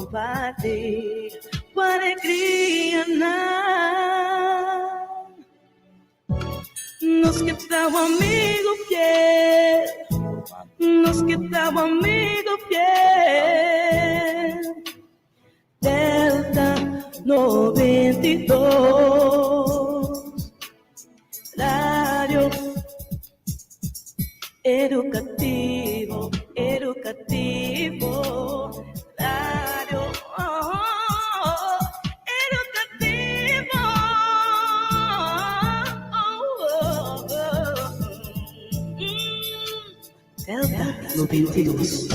compartir com alegria nos que tal amigo fiel, nos que tal amigo fiel. Delta 92, rádio educativo, rádio educativo, Delta 92.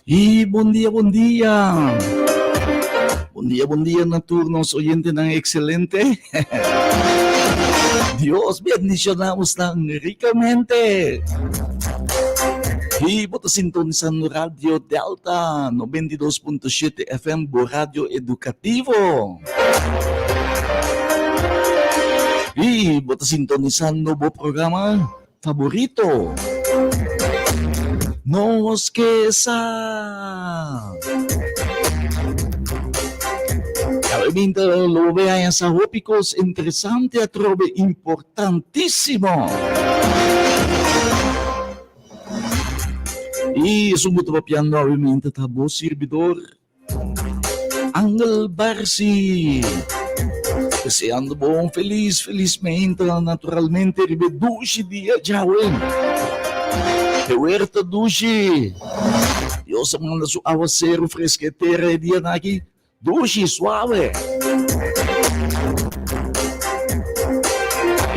Y buen día. Buen día, nocturnos oyentes ng excelente. Dios bendicionamos ng ricamente. Y boto sintonisan no Radio Delta 92.7 FM, Radio Educativo. Y boto sintonisan no programa favorito. Nos quesa. Realmente lo vean sa hópicos interesante a trove importantísimo. Y sumuto papiando obviamente tabo servidor Angel Barsi. Deseando bom, felizmente, naturalmente, ribedushi dia jawin. Huerta dushi. Dios manda su aguacero fresquetera y día aquí. Dushi suave.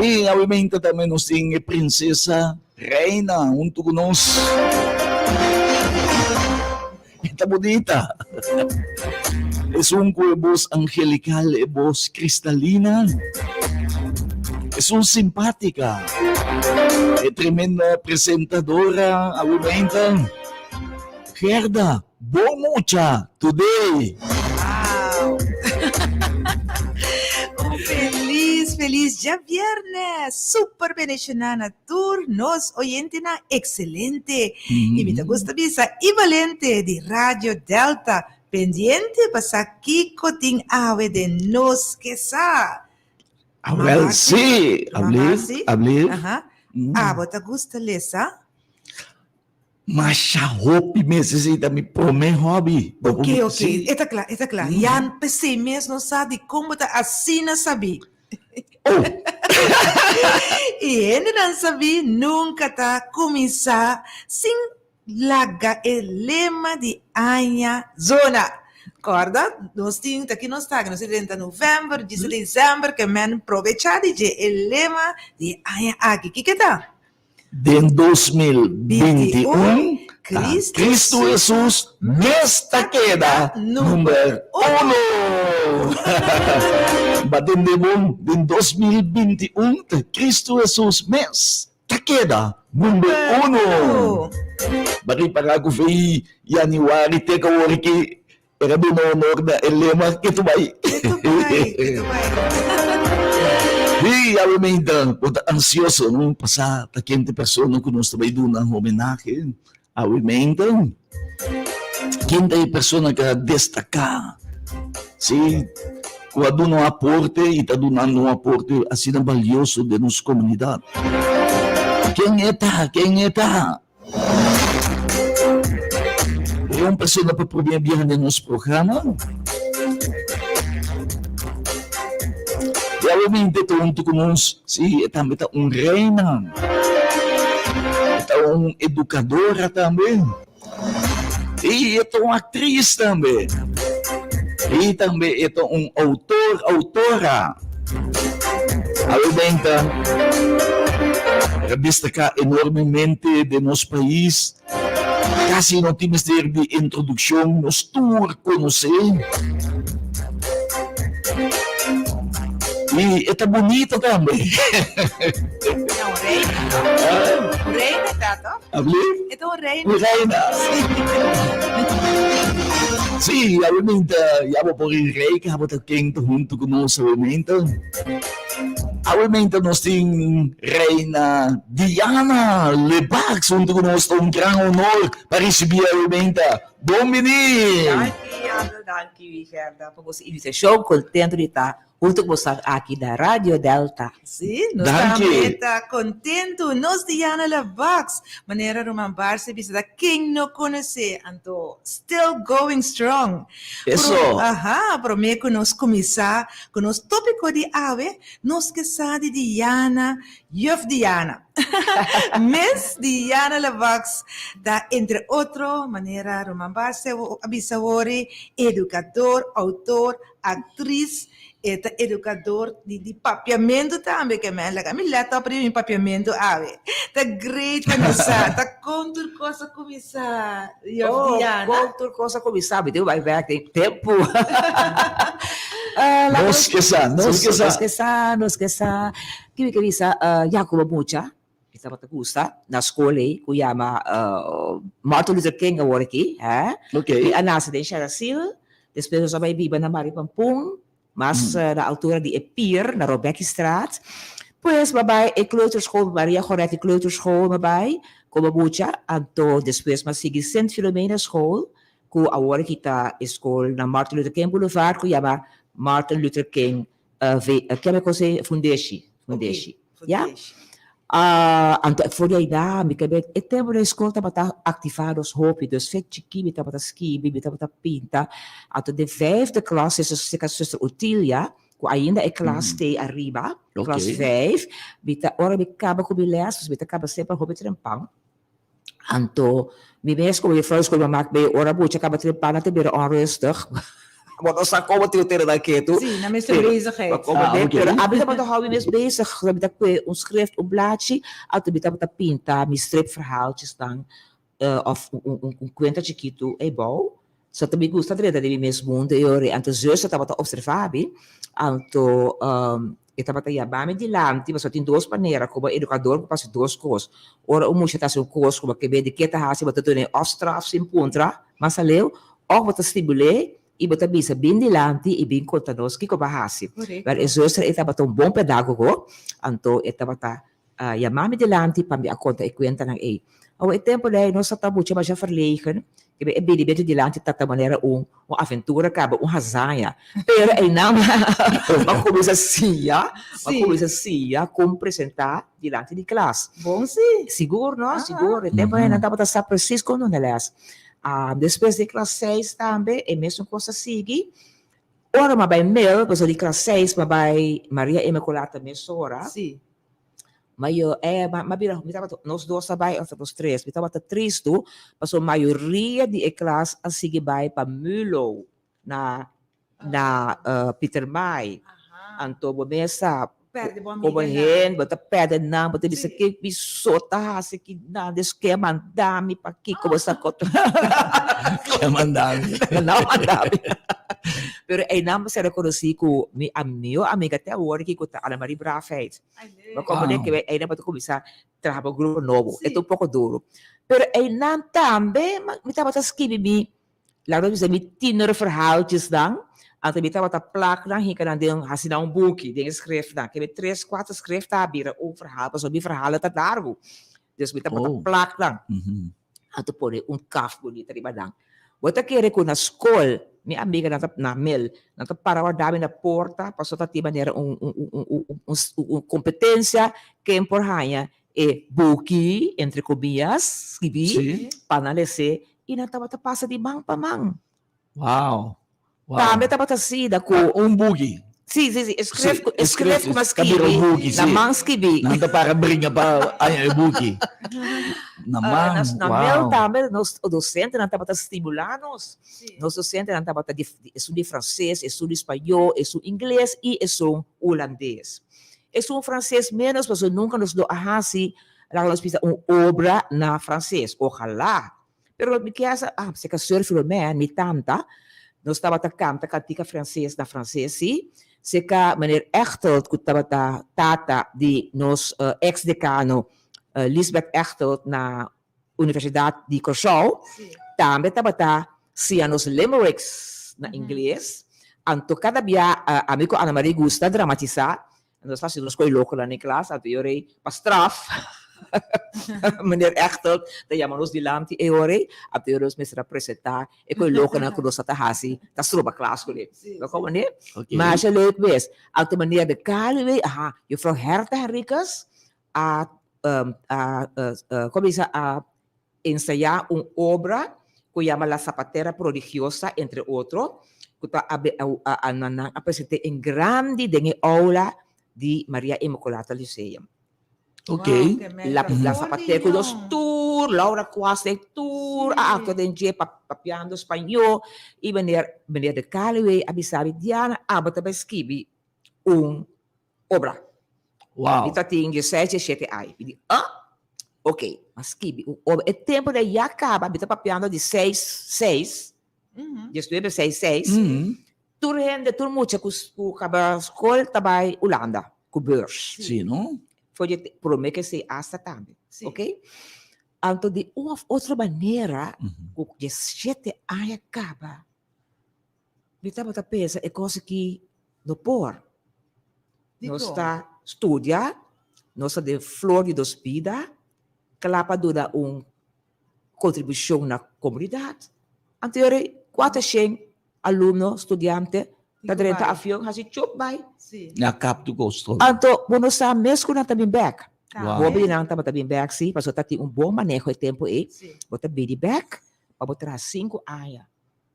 Y obviamente también nos tiene princesa, reina, junto con nos. Está bonita. Es un voz angelical, voz cristalina. Es un simpática. Es tremenda presentadora, obviamente. Gerda, mucha today. Wow. Feliz ya viernes. Super bendicionana turnos oyente na excelente. Y me gusta visa y valente de Radio Delta. Pendiente para Kiko ting ave de nos que sa. Well, sí, hablé. Ajá. ¿Te gusta lesa? Mas a hobby necessita me promer hobby. Ok. Está claro. Já empecé mesmo, não sabe como tá assim, não sabe. Oh. E ele não sabe, nunca tá começar sem largar o lema de Anha Zona. Corda? Nós temos aqui no Instagram, no 30 de novembro, 10 de dezembro, que me aproveitar de o lema de Anha aqui. Que tá? De 2021, Cristo Jesus, nesta queda, número 1. Batendemon, de 2021, Cristo Jesus, nesta queda, número 1. Bari para ako fei Januari, teka wariki, era binonor na elema, ito ba? Ito ba? E obviamente, ansioso, não passar a quente pessoa que nós também damos um homenagem. Obviamente, quente pessoa que destacar, se quando não aporte e está dando um aporte assim valioso de nossa comunidade. Quem é? É uma pessoa para poder viajar no nosso programa. E obviamente, junto conosco, sim, também está reina, está educadora também, e está atriz também, e também está autora. Obviamente, destacar enormemente de nosso país, Casi no tienes de introducción, nos tour conocer. Y está bonito también. É um rei? Um rei, né, Tato? ¿Hablé? Ito un rey. Reina. Sí, obviamente, ya voy por el rey que vamos a estar junto con nosotros, obviamente. Obviamente, nos tem reina Diana Lebax junto con nosotros, un gran honor para recibir, obviamente, Dominique. Danke, Gerda, por você invitation. Contento de estar junto com você aqui da Rádio Delta. Sim, nós Danke. também está contento. Nós, Diana Lavax, maneira rumambar-se, visita quem não conhece, então, still going strong. Isso. Prometo nós começar com o tópico de ave, nós que sabe de Diana, Juf Diana. Miss Diana Lavax, da entre outro, maneira rumambar-se, abisawori, educador, autor, atriz, eta educador de papiamento também, que me laga, me leta para o papiamento, ave. Tá great para nós, tá contur coisa começar, Diana. Qualquer coisa como sabe, deu vai ver tem tempo. Nos que sa. Nos que sa. Que bisa Jacob Mucha. Kita pata gusta na escola kuya Martin Luther King award aqui, Ok. E a nasa din siya Brasil. Depois sa may biba na Mari Pampung, mas na altura de Epir, na Robekstraat. Pues, babay, kleuterschool, Maria Goretti kleuterschool, babay, kumabucha, anto, depois, mas sige St. Filomena School, ku award kita school na Martin Luther King Boulevard, ku yama Martin Luther King, kaya ko sa Fundeshi. Yeah? Anto, voor jij daar, ik heb het tempo de school tabata activados hopi, dus vet chiki, tabata skibi, tabata pinta. Anto, de 5e klas is a zuster Otilia, ku ainda é classe T arriba, Ok. classe 5, bita ora me kaba ku bilas, dus bita kaba sempre hopi trempang. Anto, mi mes ko first ko mamak be ora bucha kaba trempang natin bira onrustig. Want ons dan komen tilteren dan keer toe. Sim, na mesma bezigheid. ok. Pero abi naman hou je mes bezig. Sabi dat ko ons schrift op blaadje. At bita bita pinta, mi stripverhaaltjes dan. Of kwenta chiquito e bom. Sa tabi gusta dele de mes mundo e ore anto zuster tabata observabi. Anto Itapata yabami di lanti, mas atin duas panera, como educador, que passa duas coisas. Ora, musha tá seu curso, como que de que tá hasi, bata tu ne ostraf sim puntra, mas aleu, ou bata stimule, e bata bisa bindi lanti, e bin contanos, que bahasi. Mas é zuster, itapata bom pedagogo, anto itapata yamami di lanti, pambi a conta e kwenta ng e. Ao tempo lei, nós estamos mas já verlegen, que é bem de lanti tata maneira uma aventura, acaba razanha. Pero aí não, uma coisa assim, como apresentar diante de classe. Bom, sim. Seguro, não? Seguro. O tempo aí não estava a saber preciso quando não é. Depois de classe 6 também, é a mesma coisa sigue. Ora, mas vai mel, depois de classe 6, mas vai Maria Imaculata Messora. Sim. Mayo, nós dois sabay, os três, estava tristo, mas a maioria de classe a seguir vai para Mülo, na Peter May, anto bomesa, como hen, bota pedra não, bota bisa que bisota, se que nada esquema mandami para aqui, como essa cota, Que mandami. não mandami. Pero aí não se reconheci com meu amiga até agora que conta Ana Maria Braafheid. Mas como é que aí não pode começar a trabalhar um grupo novo, é um pouco duro. Pero aí não também, me estava a escrever lá nós me tiner verhaaltjes dan, anto me estava a placa dan, hier kan dan hasinar boekje, dingen schrift dan, que 3, 4 schrift abira verhaal, pas me verhalen dat daargo. Dus me estava a placa dan. Anto pone kaf bonito riba dan. Wat ek kere ko na school, minha amiga na Mel, na para dami na porta, passou a ter maneira competência que é importante é buki entre comias, escrevi, panalese e na tava passa de mão para mão. Wow. Também tava sida com bugi. Sim, escreve como escrevi, na mão escrevi. Nanda para brinca para aí bugi. Na Mel também, o docente não estava estimulando-nos. Nosso docente não estava estudando francês, estudando espanhol, estudando inglês e estudando holandês. Estudando francês menos, mas nunca nos deu a hasi, lá nós fizemos uma obra na francês. Ojalá, Pero mi casa, se ka Sir Filomena, mi tanta, nós estava a canta cantica francês na francesi, se ka meneer Echtelt, que estava tata de nos ex-decano Lisbeth Echtelt na Universidade de Curaçao, Sim. também estava sia nos limericks na inglês, anto cada dia amigo Ana Maria gusta dramatizar, nós fazemos nos coi louco lá na classe, anto eu rei para straf, meneer Echtelt, da chamamos de lamti e ore, anto eu nos representar, e coi louco na kudos at hasi, tas troba classe kuli. Sim. Então como né? Okay. Mas é leuk wees. Anto meneer de Kaluwe, juffrouw Herta Henriques, comienza a ensayar una obra que llama La Zapatera Prodigiosa, entre otros, que a presentar en grande en el aula de María Immaculata Lyceum. Okay. La Zapatera con los tour, Laura Quase tour, acto de enje papiando español, y meneer de Callaway abisabi Diana, abata ba skibi obra. Wow. Ito ting 17 ay. Ok, mas skibi obra. E tempo de ya acaba, bita papiando de 6, Mhm. 6. Mhm. Turhende, turmucha ku kaba school tabay Holanda, ku beurs. Sim, no? Foi promete que se hasta também, Sim. ok? Então, de uma outra maneira, Mhm. com 17 anos acaba, bita bata pensa é coisa que não por. Nós está estudia, nós está de flor de dos vida, clapa dura contribuição na comunidade. Anterior, 400 aluno, estudante, da dentro vai. avião, hasi chup bay. Sim. Na cap to gosto. Então, quando sa mesmo na tabim back. Wow. Bobi nang tama tabim back si, paso tati bom manejo de tempo Sim. bota baby back, pa botar 5 anos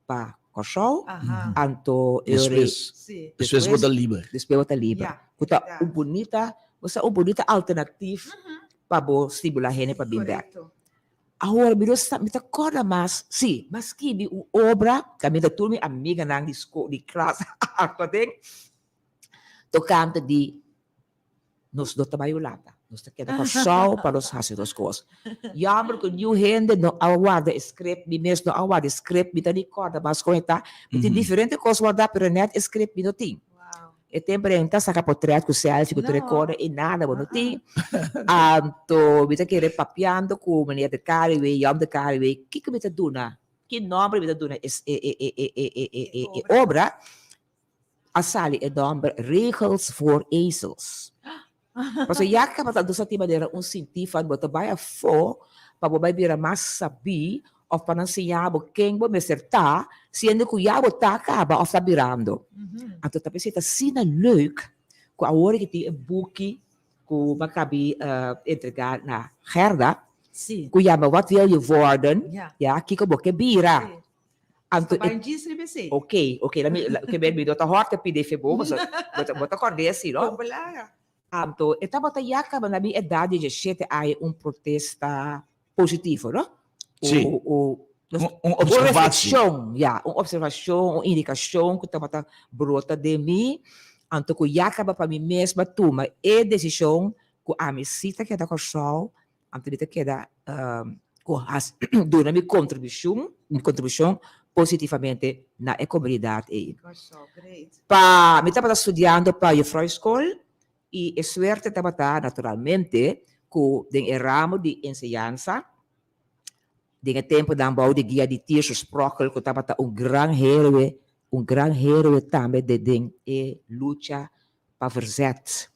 pa Curaçao, Aham. anto Depois, Sim. depois vou dar livre. depois bota livre. Yeah, Kuta verdade. bonita alternativa para bo estimular gente para bem back. Correto. Agora, me acorda mais, sim, mas que obra, kami da turma amiga nang de classe, ako din, tocante de nos do tabayulata. Nos ta queda Curaçao para os hacer as coisas. Jammer que new gente no aguarda script, mi mes no aguarda script, mi tani corda, mas com eta, mi tem diferente coisa guarda, pero net script mi no tem. Wow. E tempo em tá saca portrait com selfie, com Não. recorda e nada, não tem. Anto, mi ta querer papiando com mania de Caribe, yam de Caribe, que mi ta duna? Que nome mi ta duna obra? A sali é nome Regels voor Ezels. Parce que já acaba de usar de maneira sentido, mas também é for, para você vir mais saber, ou para ensinar quem você acertar, sendo que já você acaba ou está virando. Mhm. Então, talvez seja assim leuk, que a hora que tem boek, que você cabe entregar na Gerda, Sim. que já wat wil je worden, Ja. ja, kijk op que bira. Sim. Então, Vai dizer você. ok, que bem me dota horta PDF bom, mas bota acordei assim, não? Vamos lá. Então, estava acaba na minha idade de 7 anos protesta positivo, não? Sim. Uma Observação. uma observação, uma indicação que estava brota de mim, então que já acaba para mim mesma toma e decisão que a minha cita que é da Curaçao, então que é da dona minha contribuição positivamente na comunidade. Gostou, great. Me estava estudando para a Freud School e a suerte estava naturalmente com o ramo de ensinança, de tempo da bouw de guia de Tirso Sprockel, que estava grande héroe também de luta para verzet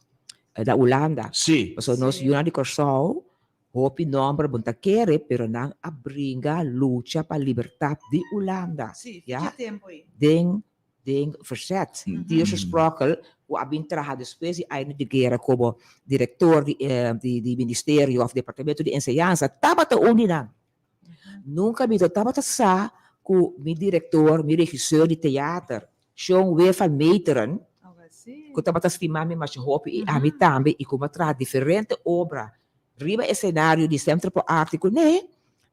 da Holanda. Sim. So nós Sim. yun de Curaçao, hopi nombre bunta quere, pero não abringa luta para libertar de Holanda. Sim. Ja. Que tempo aí? Den verzet. Mhm. Tirso Sprockel, o abin trabalhado depois de anos de guerra como diretor de Ministério of Departamento de Enseñanza, estava unida. Nunca me estava sa com meu diretor, meu regisseur de teatro, Sean W. van Meteren, Agora sim. que estava estimando mais hopi e a mim também, e como traz diferente obra, riba e cenário de centro para arte, né?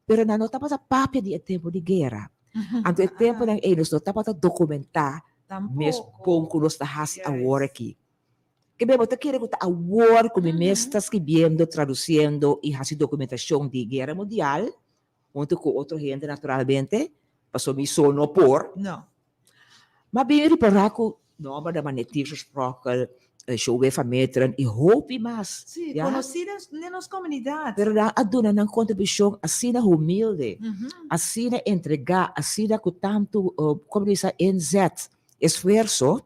Pero não estava a papia de tempo de guerra. Então, o tempo de eles não estava a documentar mesmo bom que nós estamos agora aqui. Que bem, você quer que agora, como mesmo está escrevendo, traduzindo e fazendo documentação de guerra mundial, junto com outra gente naturalmente, passou me sono por, No. maar ben je paraku no maar de magnetisch gesproken, show we van meteren, i hoop mas. Sí, Ja? conocidas en las comunidades. Pero na aduna ng contribution asina humilde, Ujú. asina entregar, asina com tanto, como diz, inzet, esforço,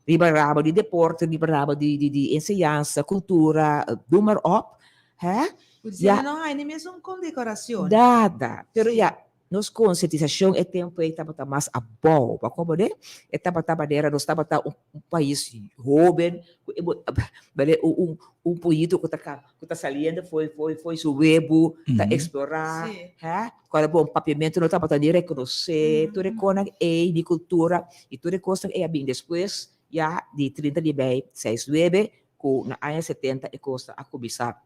liberava de deporte, liberava de enseñança, cultura, noem maar op. Hè? Pues Ya. ya no hay ni mesmo condecoración. Nada. Pero ya, nos conscientização é tempo aí estava mais a bom, para como né? Estava nós estava país jovem, político que está saliendo foi seu webo, tá explorar, Sí. hè? Quando bom papiamento não estava nem reconhecer, tudo recona de cultura e tudo coisa é bem depois, já de 30 de bem, 6 webe, com na área 70 e costa a começar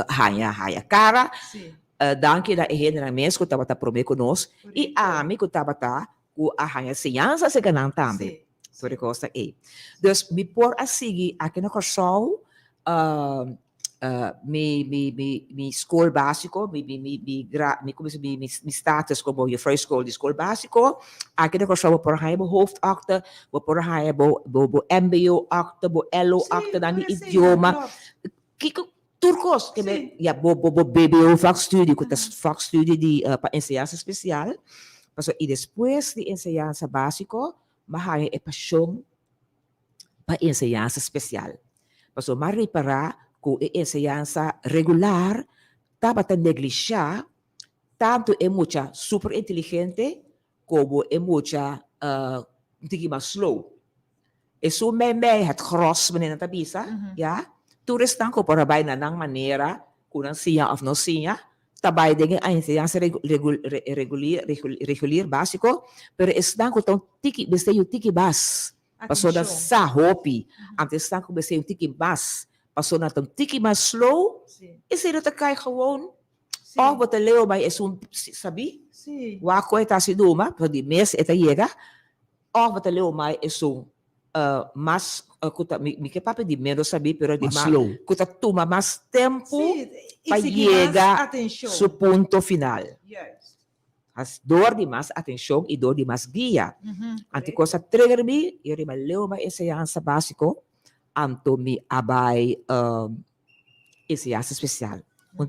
hanya cara. Sí. Danke da ihena mes ko tabata prome ko nos e ami ko tabata ko ahanya siyansa sa ganang tambe. Sí. So de costa e. Dus mi por asigi aqui na Corsol mi school básico, mi status como je first school, die school básico, aqui na Corsol por haya bo hoofdakte, por haya bo MBO akte, bo LO akte dan die idioma. Kiko Turcos, que Sim. ja, BBO vakstudie, que tas vakstudie de para enseñanza especial. Paso e depois de enseñanza básico, mahaya e paixão para enseñanza especial. Paso mari para com enseñanza regular, tava tan negligenciar, tanto é muita super inteligente, como é muita mais slow. Isso mesmo é het gros meneer Tabisa, ja? Toeristen ko para bay na ng manera kunang siya of no siya tabay din ay siya sa regular básico pero están ko tong tiki basta yung tiki bas paso na sa hopi antes están ko basta yung tiki bas paso na tong tiki mas slow Sí. is er te kay gewoon Sí. of wat de leo bay is un sabi Sí. wa ko eta si duma pero di mes eta llega of wat de leo bay is un mas kuta mi que papi di menos sabi pero di Mas slow. kuta tuma mas tempo Sí. pa Exigir llega más atención. su punto final. Yes. As dor de mais atenção e dor de mais guia. Ujú. Anti cosa trigger me, yuri maleo ma enseñanza básico, anto mi abay enseñanza especial.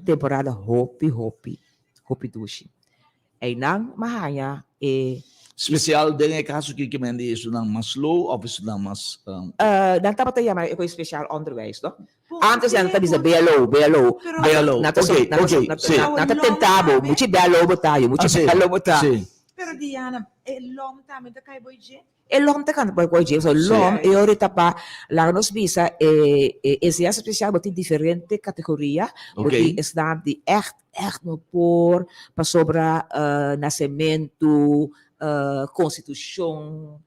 Temporada hopi dushi. Ay nang mahaya Speciaal dingen kaso kikimende is ng mas low of is ng mas dan tapat tayo may special underwijs, no? Pô, Antes yan sí, tabi sa pô, BLO. Pero- BLO. Okay, sí. Natatentabo, muchi BLO mo tayo, muchi Sì, BLO mo tayo. sì. Pero Diana, long time da kay boy je. E lom te kan pa ko je so lom e orita pa la nos visa esse especial boti diferente categoria Okay. boti está de echt no por pa sobra nascimento constituição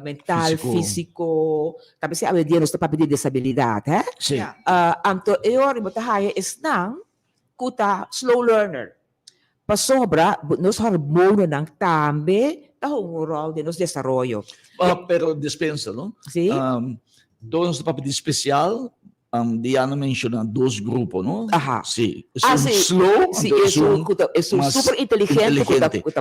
mental físico tapi se ave dia nos pa pedir disabilidade hè Sì. Yeah. anto e ori bota haya is nang kuta slow learner pa sobra nos hormono ng tambe tahong rol de nos desarrollo. Pero dispensa, no? Sí. Doon sa papel especial, Diana menciona dos grupos, no? Ajá. Sí. Es Ah, un sí. slow, Sí, es un es un super inteligente.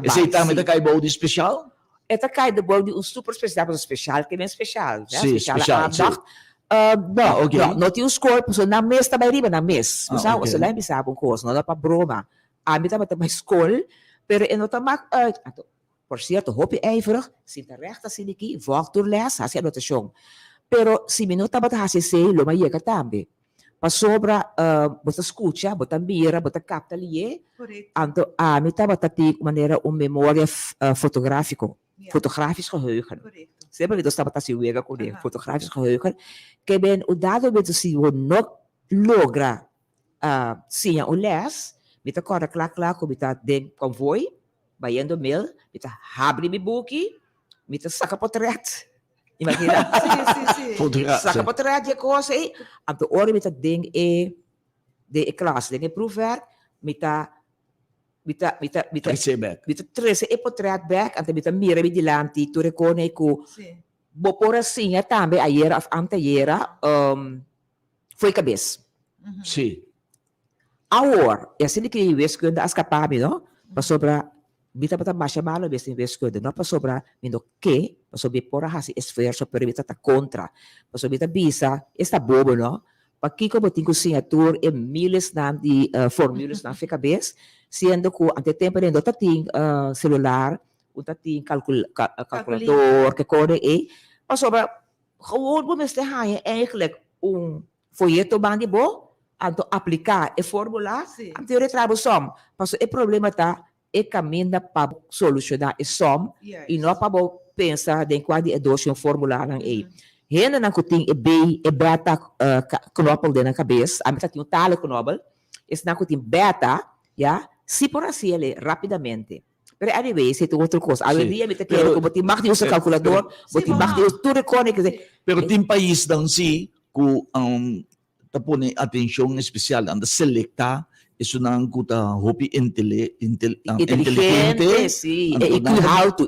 Esse também da caibo de especial? Esta cai de bol de um super especial, mas especial que é especial. Né? Sim, especial, aandacht. Não, okay. não tinha os corpos, na mesa também riba na mesa. Você okay. você lembra sabe um coisa, não dá para broma. A mim também uma escola, pero eu não tamak por cierto, hoop ijverig, sin terecht as siniki, volgt door les, as je notação. Pero si minuta bata hasi se lo ma yega tambe. Pa sobra bota escucha, bota mira, bota capta liye, Correcto. anto mita bata ti maneira memória fotográfico, Yeah. fotografisch geheugen. Correcto. Sempre que estava si wega com Aha. fotografisch geheugen, que ben o dado beto si wo no logra siya o les, mita kora klak ko mita den convoy, bayendo mail, mita habri mi buki, mita saka potret. Imagina? Sí. Saka potret je cosa e, anto ori mita ding de klas, ding proefwerk, mita Recebe. trece e potret back, anto mita mira mi dilanti, tu recone ku, Sí. bopora sinha tambe, ayera of antayera, foi cabeça. Ujú. Sí. Agora, essa de que esquerda as capaz, não? Para sobra, bita para baixa malo, besta em esquerda, não para sobra, mindo que, para sobra por a esforço, para bita tá contra, para sobra bita bisa, está bobo, não? Para que como tem cozinhatur e miles na de formulas na fica cabeça, sendo que ante tempo ainda tá tem celular, o tá tem calculador, que corre e, para sobra, gewoon mo mas haya eigenlijk folheto bang bo anto aplicar e formula Sim. ang teoria trabo som paso e problema tá e caminha para solucionar e som Yes. e não para pensar de qual é dois um formular ng e hena nang kuting e b e beta knoppel din ang cabeça a meta tinha talo knoppel es nang kuting beta ya si por así ele rapidamente. Pero anyway, ito é outra coisa. A Sim. dia me Pero- quero que mag usa calculador, Sim, boti mag usa tudo recone que Pero tem país daw si ku tapon atención especial anda selecta isso nang kuta hopi inteligente, sí. Ang IQ alto,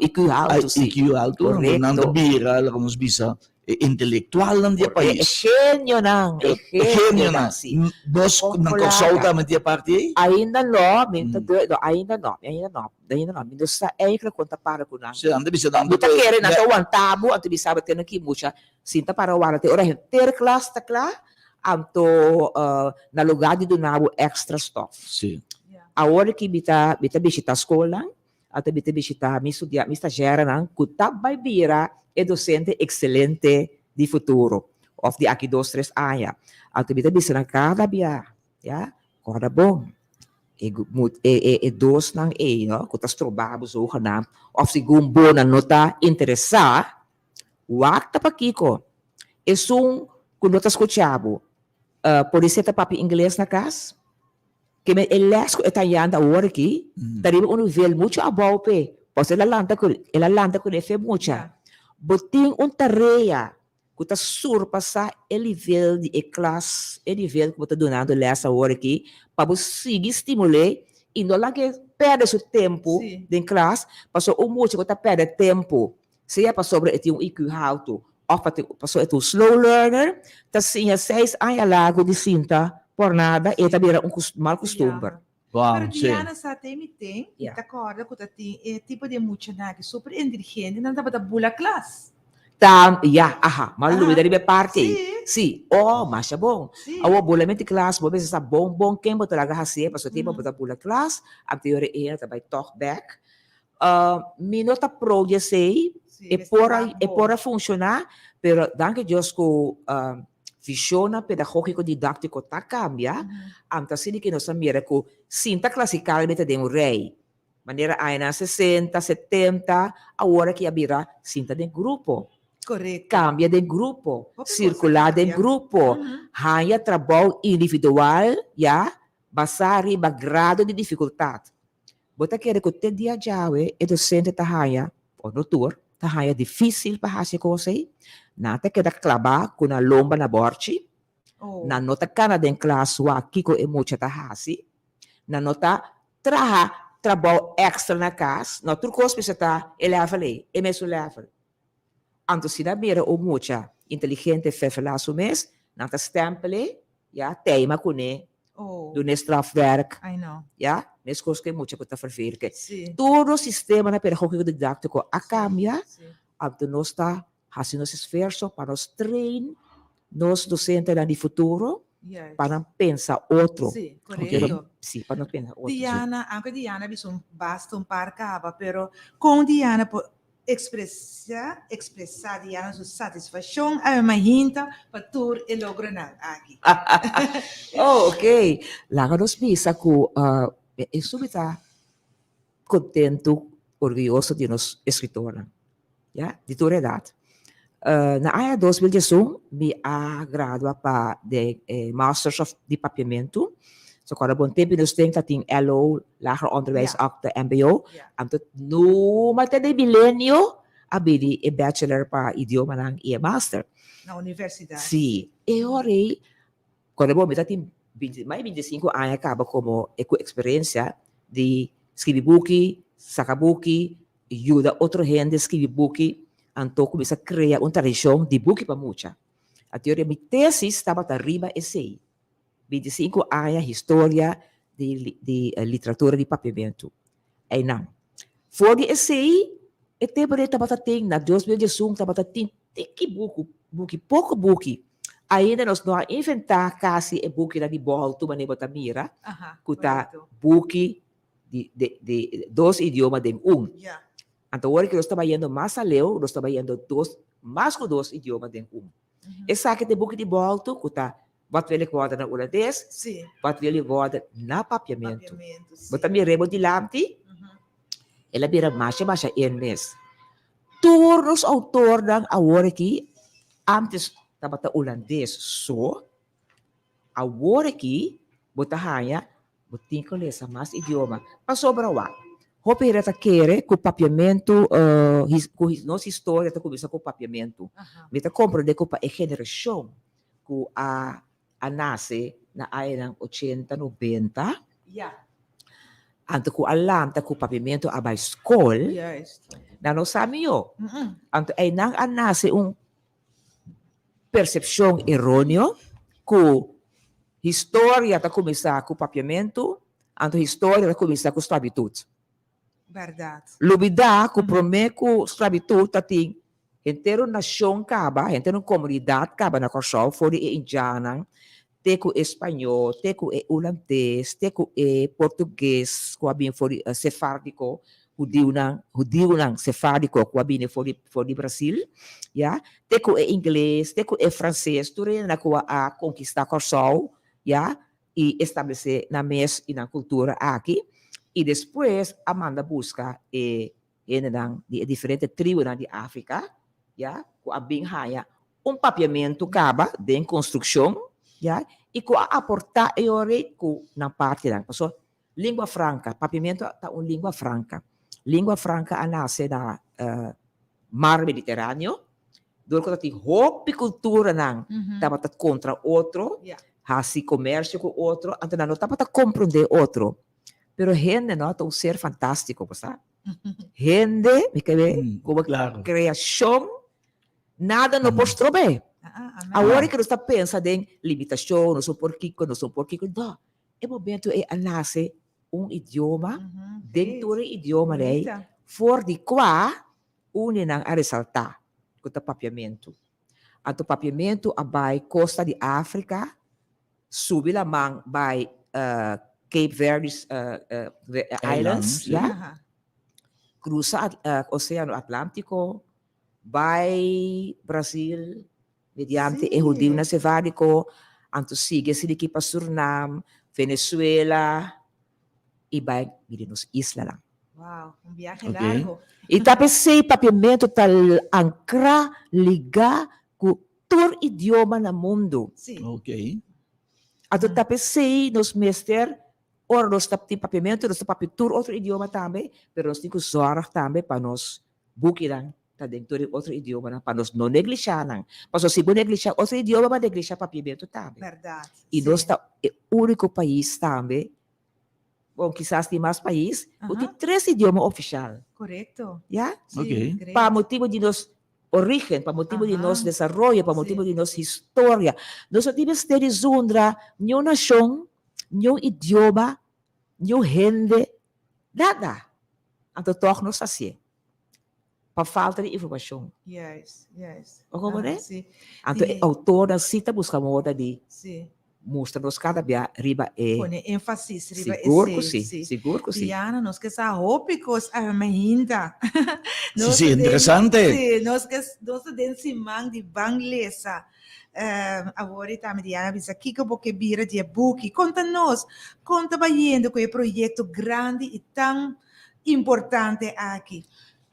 sí. IQ alto, Correcto. nang bira la nos bisa intellectual ng dia É país. gênio não, é Genio na. sim. Nós nang Popular. konsulta man dia parte. Ainda não, ainda não. Minto sa que conta para ko na. Siya anda bisa nang Buta kere na to one tabo, anto bisaba teno ki mucha, sinta para wala te ora ter class ta kla, anto na lugar de donabo extra stuff. Si. A hora que bita bisita escola, até bita bisita mi studia, mi stagiaire nang kutab by bira e docente excelente di futuro. Of di aqui 2-3 aya. Até bita bisita cada bia, ya, corda bom. E dos nang no, kutas trobabo so kanam, of si gumbo na nota interessa, wakta pa kiko. Esung kunotas ko chabo, por isso papi inglês na casa, que me eles ko italiano da hora aqui, taribo um nível muito abau pe, pois ela landa com efe mucha. Boting tarefa, kuta surpassa o nível de classe, o nível que você donando essa hora aqui, para você seguir estimular e não lá que perde seu tempo Sim. em classe, passou muito que você perde tempo, se é para sobre um IQ alto, ou passou é um slow learner, tá sim 6 anos lago de cinta por nada e também era mal costume. Wow, Pero si. Diana sa atin tem, Yeah. acorda ko tati tipo de mucha na que super inteligente não dá para bula class. Ya, malu dari be parte. Sim. Si, oh, masya bom. Sim. Awa bolamenti class, bo besa sa bom quem bo talaga hasi, paso tipo bo pula class, ang teoria e tabay talk back. Minota proje sei, Sim, e pora funcionar, pero danke Dios ko visiona pedagógico didáctico ta cambia, ang tasini que nos mira ko cinta classical meta de rei. Maneira aí na 60, 70, agora que abira cinta de grupo. Correto. Cambia de grupo, Opo, circular de cambia. grupo, Uhum. hanya trabalho individual, ya, basari ba grado de dificuldade. Bota querer que te dia jawe, e docente tahaya, o notur, tahaya difícil para hasi ko say, nata queda clabar com a lomba na borchi, Oh. na nota kana den classe wa kiko e mucha tahasi, na nota trabalho extra na casa, na turcos precisa tá eleva lei, e meso level. Anto sina mira o mucha inteligente fefela sumes, nata stempele, ja, tema kune, Oh. do strafwerk, I know. ja, mes cos que mucha puta verwerken. Sim. Todo o sistema na pedagógico didáctico a cambia, Sim. anto nós está fazendo esse esforço para nos train, nos docentes no futuro, Yes. para pensar outro. Sim, Okay. correto. Sim, para não pensar outro. Diana, anche Diana bisogna basta un par cava, però con Diana può expressar Diana sua satisfação, a uma hinta para tur e logro na aqui. Oh, ok. Laga nos bisa ko, subita contento, orgulhoso de nos escritora. Ja, de tua idade. Na área 2018, me agradua para de Masters of de Papiamento. So, quando bom tempo nos tem que LO, lager onderwijs, Ja. ook de MBO. Ja. Ang no mata de milenio, abili e bachelor pa idioma ng e master. Na universidade. Sí. E ora, quando bom, metà mais 25 anos acaba como experiência de escrever buki, sacar buki, ajuda outra gente a escrever buki, então começa a criar uma tradição de buki para muita. A teoria, minha tese estava arriba e sei. 25 anos, história, literatura de papiamento. Aí não. For de essay, e tempo de tabatating na 2018 tabatating tiki buki, pouco buki. Ainda nós não inventar quase e buki na de bol tu mane batamira, Ajá, kuta correcto. buki de dos idiomas de Ya. Então, agora que nós estamos indo mais além, nós estamos indo mais que dois idiomas de Ujú. Essa que de buki de volta, kuta wat wil ik worden na holandês, Sí. wat wil ik worden na papiamento. Papiamento, sí. Bota mi rebo di lamti, Ujú. ela bira masha en mes. Todos autor ng award aqui, antes tabata holandês, so, award aqui, bota hanya, botin ko lesa mas idioma. Pasobra wa. Hope irata kere ku papiamento, ku nos história ta kumisa ku papiamento. Ajá. Mita compreende ko pa e generasyon ku a nase na ay ng 80, 90, Ya. anto ku alam ta ku papiamento abay school, Ya esto. na no sami yo. Ujú. Anto ay nang anase percepsyon erróneo ku história ta kumisa ku papiamento, anto história ta kumisa ku esclavitud. Verdad. Lubida ku prome ku esclavitud tating entero nasyon kaba, entero komunidad kaba na Kosovo, for the Indianang, te ku espanhol, te ku holandês, te ku português, ku abin for the Sefardiko, Hudiw ng Sefardiko, ku abin for the Brasil, ya, te ku inglês, te ku francês, tu rin na ku conquistar Kosovo, ya, e estabelecer na mes e na cultura aqui, e depois Amanda busca de diferentes tribos de África, ya, ku abing haya papiamento kaba de construção, ya, e ku aportar eore ku na parte lang. So, língua franca, papiamento ta língua franca. Língua franca anase na mar Mediterrâneo, doon ko tati hopi kultura ng Ujú. dapat contra outro, Yeah. hasi comércio com outro, então não dapat compreender outro. Pero gente, no, é ser fantástico, basta. Gente, me quedé como Claro. criação, nada no postrobe. Amén. Agora que nós está pensando em limitação, não sou porquico, não. É momento é nasce idioma, Ujú. dentro do idioma daí, Bonita. for de qua, nang a ressaltar, com o papiamento. Ato papiamento abai costa de África, subi lamang by Cape Verde Islands, Islands, yeah? Ajá. Cruza Oceano Atlântico, by Brasil, mediante Sí. Ehudiw na Sevadico, anto sigue siliki pa Suriname, Venezuela, e by nos isla lang. Wow, un viaje Ok. largo. E tapos say papiamento tal angkra liga ku tur idioma na mundo. Sí. Okay. Ato tapos say nos mester or nos tapti papiamento, nos papitur outro idioma também, pero nos tiku zorg também para nos buki lang ta dentro de outro idioma na para nos não negligenciar lang. Paso se bo negligenciar outro idioma, ba negligenciar papiamento também. Verdad. E sí. nós está o único país também, bom, quizás tem mais país, que tem Ajá. 3 idiomas oficial, Correcto. ya? Sí, Ok. great. Para motivo de nos origen, para motivo de Ajá. nos desarrollo, para Sí. motivo de nos história. Nós temos ter zundra, nenhuma nação, nenhum idioma, nenhum gente, nada. Então, toch nos assim. Para falta de informação. Yes, yes. O como Ajá, é? Sí, Então, Sí. a autora cita busca moda de sí. mostrar-nos cada dia riba Pone énfasis. riba seguro que esse, sim, seguro que sim. Diana, nos que sa hópicos a mainda. Sí, interessante. Sí, nos que den simang di banglesa. Agora tá Diana bisa aqui que porque vira de buki. Conta-nos, conta bayendo com o projeto grande e tão importante aqui.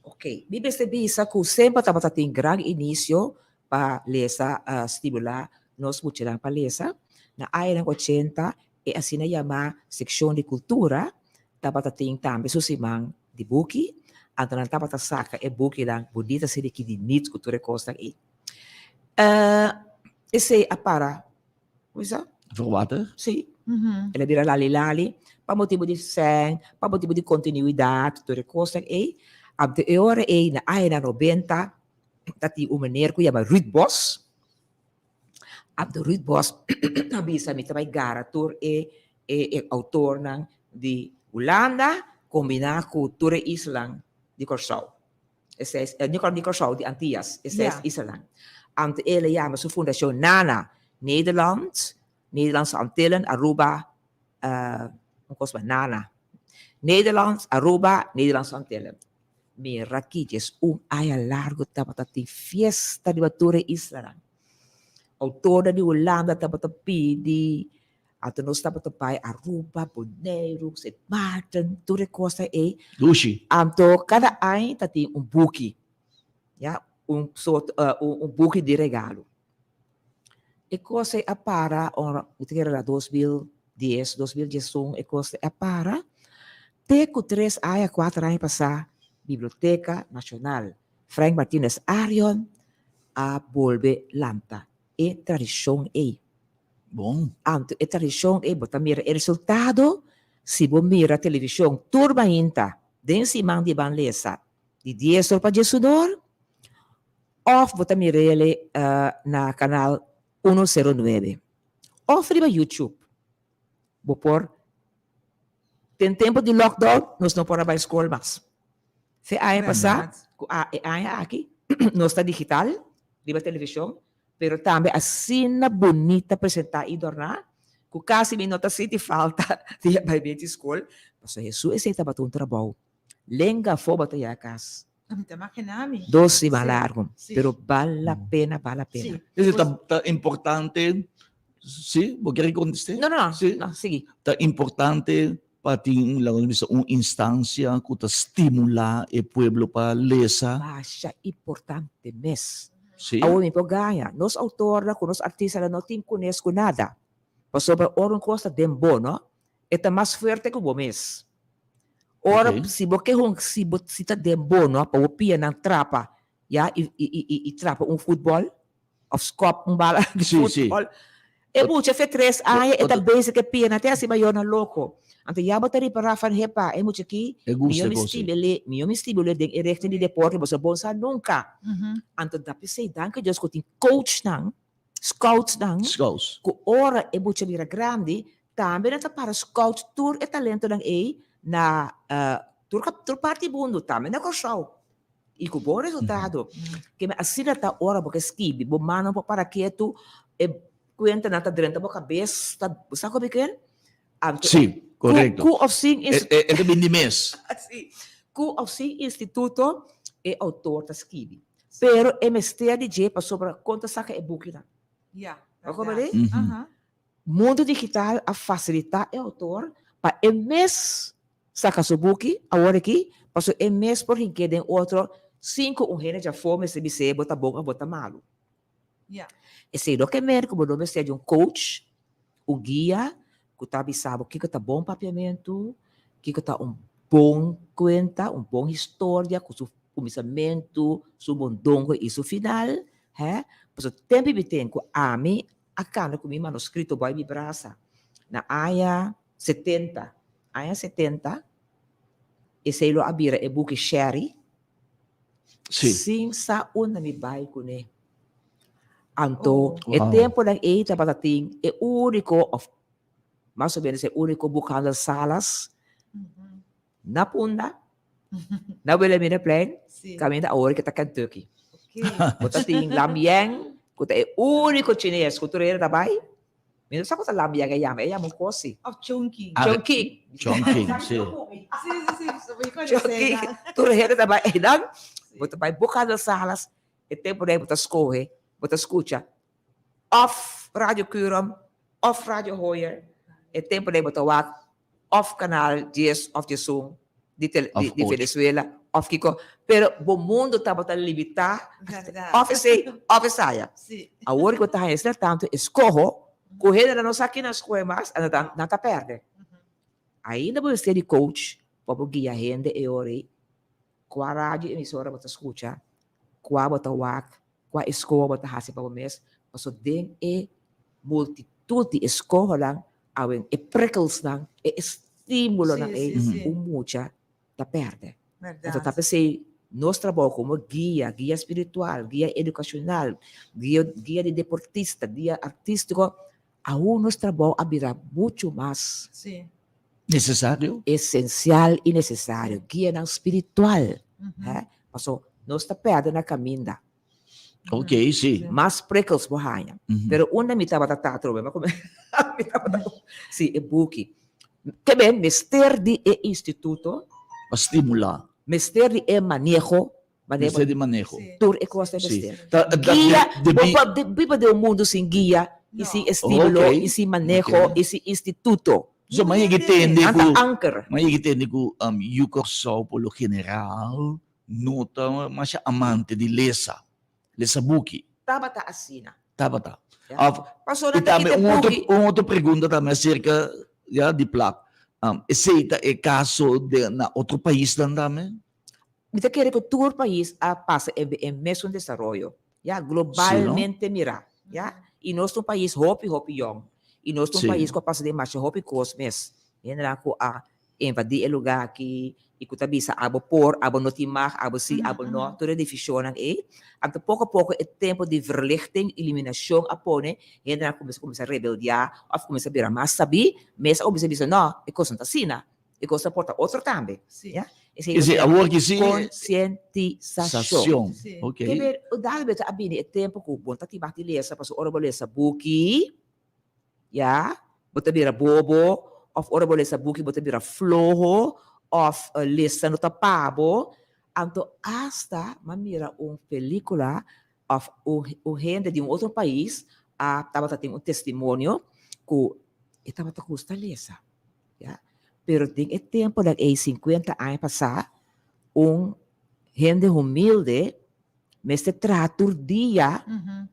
Ok, mi bisa que sempre estava tendo grande início para lesa estimular nos mutirang para lesa na ay ng 80 e assim na yama seksyon de cultura estava tendo também susimang de buki at na estava saka e buki lang bonita sila kidinit cultura costa e esse apara usa Verwater. sim Mhm. ela vira lali para motivo de sang para motivo de continuidade cultura costa e ab de ore e na ay na 90 tati umaner ko yama Ruud Bos ab de Ruud Bos nabisa mi tabay garatur autor ng di Holanda, combinado com Ture Island de Curaçao. Niet de Curaçao, de Antillas. Esse Ja. é Island. Ante ele chama sua fundação NANA, Nederlandse Antillen, Aruba, NANA. Nederlands, Aruba, Nederlandse Antillen. Mira aqui, aya largo tapatati fiesta de Ture Island. Autora de Holanda tapatapi di ato nos tapatapai Aruba, Bonaire, St. Maarten, Ture Costa e Lucy. anto cada ano tati buki. Ja, buki de regalo. E cosa é para, era 2010, 2011, e cosa é para, teco 3 a 4 anos passar, Biblioteca Nacional, Frank Martínez Arion, a Bolbe Lanta. E tradição é. Bom. Anto, e tradição é, bota mira, e resultado, se você mira a televisão, turma inta, den si man di banlesa, di 10 para Jesudor, of bota mira ele na canal 109. Of riba YouTube. Bopor, tem tempo de lockdown, nós não podemos ir à escola mais. Se aí passar, aí aqui, nós está digital, riba televisão, pero também assim na bonita apresentar e dormir, que quase me nota se te falta de ir para a escola, mas Jesus é para um trabalho. Lenga foba to yakas. Doce malargo, Sí. pero vale la pena, vale la pena. Sí. Isso tá importante. Sim, vou querer contestar. No, Sí. no, sige. Tá importante para uma instância que tá estimular o povo para lesa. Baixa importante mes. Sim. Awo mi po gaya, nos autor na kunos artista na no tim kunes ko nada. Pasoba oron costa dembo, no? Eta mas fuerte que o mes. Ora, Okay. si boke hong si bot sita dembo, no? Pa upia ng trapa, ya, i trapa futebol, of scope, bala de Sim, sim. futebol. E bucha fe 3 ay, eta Ot- basic que pia, até si mayon na loko. Ante yaba tari para fan hepa, e mucha ki, É gusto, mio mi stibile den erecte di deporte, bosa bonsa nunca. Anto dapat say danke Diyos ko ting coach nang, scouts nang, Scouts. ko ora e mucha mira grande, tambe na para scouts tour e talento ng na tour party bundo, tambe na ko show. Iko bom resultado. Que me assina ta ora porque skibi, bo mano po para quieto e cuenta na ta drenta bo cabeça, ta saco biken? Sim, correto. Ku of sing is É também de mês. Assim, ku of sing instituto e autor ta skibi. Pero e mestre de pa sobre conta saca e book na. Ja. Ako ba rin? Mhm. Aha. Mundo digital a facilitar e autor pa e mes saca so book agora aqui, passo e mes por hinke den outro 5 rene já fome se bise bota bom a bota malo. Ja. E sei do que mer como nome seja coach, guia, que tá bisabo que tá bom papiamento, que tá bom conta, bom história, com seu começamento, seu mondongo e seu final, é? Mas o tempo que tem com a mim, a cana com meu manuscrito vai me braça na aya 70, e sei lo abira e book Sherry, Sim. sim sa una mi bai ko ne. Anto, Oh. e Wow. tempo lang eita patating, e único of, mais ou menos, e único bukando salas, na punda, na wala mi na plan, Sim. kami na ori kita Kentucky. Ok. Patating lamyang, kuta e único chinês, kuturera na bay, minus ako sa lamyang ayam mo kosi. Of Chunky. Ah, Chongking. Chongking, sim. Sim. Sabay ko na Chongking. cena. Turera na bay, e lang, bota bay bukando salas, e tempo na bota skohe, bota escucha, off Radio Curum, off Radio Hoyer, e tempo na bota wak, off canal 10 of the Zoom, di Of ocho. Venezuela, off Kiko, pero bom mundo tá bota limitar, Verdade. off saya. Sim. A hora que eu estava nesse tanto, escorro, correndo na nossa aqui nas coimas, não tá perde. Ainda vou ser de coach, para guiar gente e ore, com a rádio emissora bota escuta, com a bota wak, com a escola bota hasi para o mês, mas o den e multitude de escola lang, awen e prickles lang, e estímulo lang e Sim. mucha tá perde. Então, tá Verdade. pensei, nós trabalhamos como guia espiritual, guia educacional, guia de deportista, guia artístico, aún nuestro trabajo habrá mucho más Sim. Necessário? esencial y necesario, guía ng espiritual. Uhum. Paso, no está perde na caminda. Ok, sim. Mas prikkels buhaya. Mhm. Pero una mitad va a tratar, Sì, e buchi. Che ben, mister e instituto, Estimular. mister e manejo, Você de manejo. Sim. tour e costa Sim. mister. Guia, Guia, viva de um mundo sem guia, e No. sem estímulo, Ok. e sem manejo, Ok. e sem instituto. So, maigitindi Anta ko, anchor. maigitindi ko, yung kurso polo general, nota, masya amante di Lesa. Lesa Buki. Tabata asina. Tabata. Yeah. Ah, Paso e na também, buki. outra pergunta também acerca de placa. Esse é caso na outro país também? Mita quiere que todo país pasa en mesmo desarrollo, ya globalmente mira, ya. Y nuestro país hopi young, y nuestro Sí. país que pasa de marcha hopi cosmes, yan lang ko invadir el lugar que y que tabi sa abo por, abo no timag, abo si, abo no, toda definition ng at pouco a pouco o tempo de verlichting, eliminação apone, yan lang começa a rebeldia, of começa a virar mais sabi, mas começa a dizer não, e coisa assassina, e coisa porta outro também, Sim. ya. Esse agora que sim, Conscientização. sação. Sim. Ok. Que ver, o dado beta abini e tempo ko bonta ti bati lesa paso ora bolesa buki, ya, bota bira bobo, of ora bolesa buki bota bira flojo, of lesa no tapabo, anto hasta mamira película of gente de outro país, tava tem testemunho que estava ta custa lesa, ya. Pero tem tempo da 50 anos passar, gente humilde, mas tratur dia, Uhum.